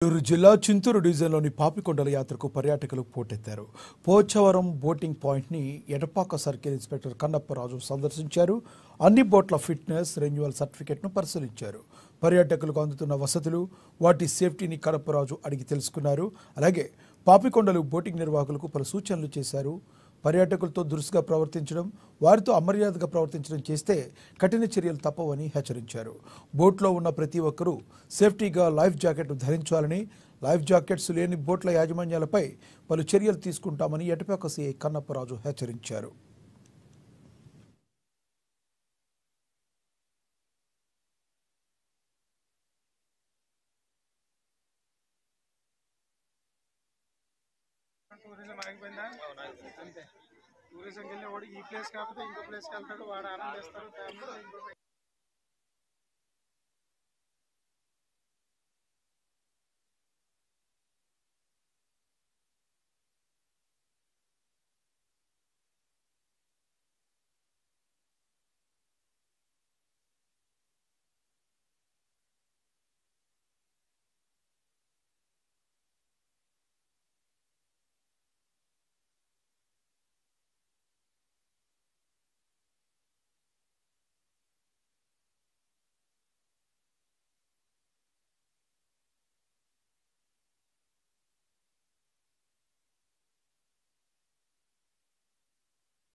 నెల్లూరు జిల్లా చింతూరు డివిజన్లోని పాపికొండల యాత్రకు పర్యాటకులు పోటెత్తారు. పోచవరం బోటింగ్ పాయింట్ని ఎటపాక సర్కిల్ ఇన్స్పెక్టర్ కన్నప్పరాజు సందర్శించారు. అన్ని బోట్ల ఫిట్నెస్, రెన్యువల్ సర్టిఫికెట్ను పరిశీలించారు. పర్యాటకులకు అందుతున్న వసతులు, వాటి సేఫ్టీని కన్నప్పరాజు అడిగి తెలుసుకున్నారు. అలాగే పాపికొండలు బోటింగ్ నిర్వాహకులకు పలు సూచనలు చేశారు. పర్యాటకులతో దురుసుగా ప్రవర్తించడం, వారితో అమర్యాదగా ప్రవర్తించడం చేస్తే కఠిన చర్యలు తప్పవని హెచ్చరించారు. బోట్లో ఉన్న ప్రతి ఒక్కరూ సేఫ్టీగా లైఫ్ జాకెట్ ధరించాలని, లైఫ్ జాకెట్స్ లేని బోట్ల యాజమాన్యాలపై పలు చర్యలు తీసుకుంటామని ఎటపాక సీఐ కన్నప్పరాజు హెచ్చరించారు. టూరిజం ఆగిపోయిందా? అంతే. టూరిజంకి వెళ్ళేవాడు ఈ ప్లేస్ కాకపోతే ఇంకో ప్లేస్కి వెళ్తాడు, వాడు ఆనందిస్తాడు, ఫ్యామిలీ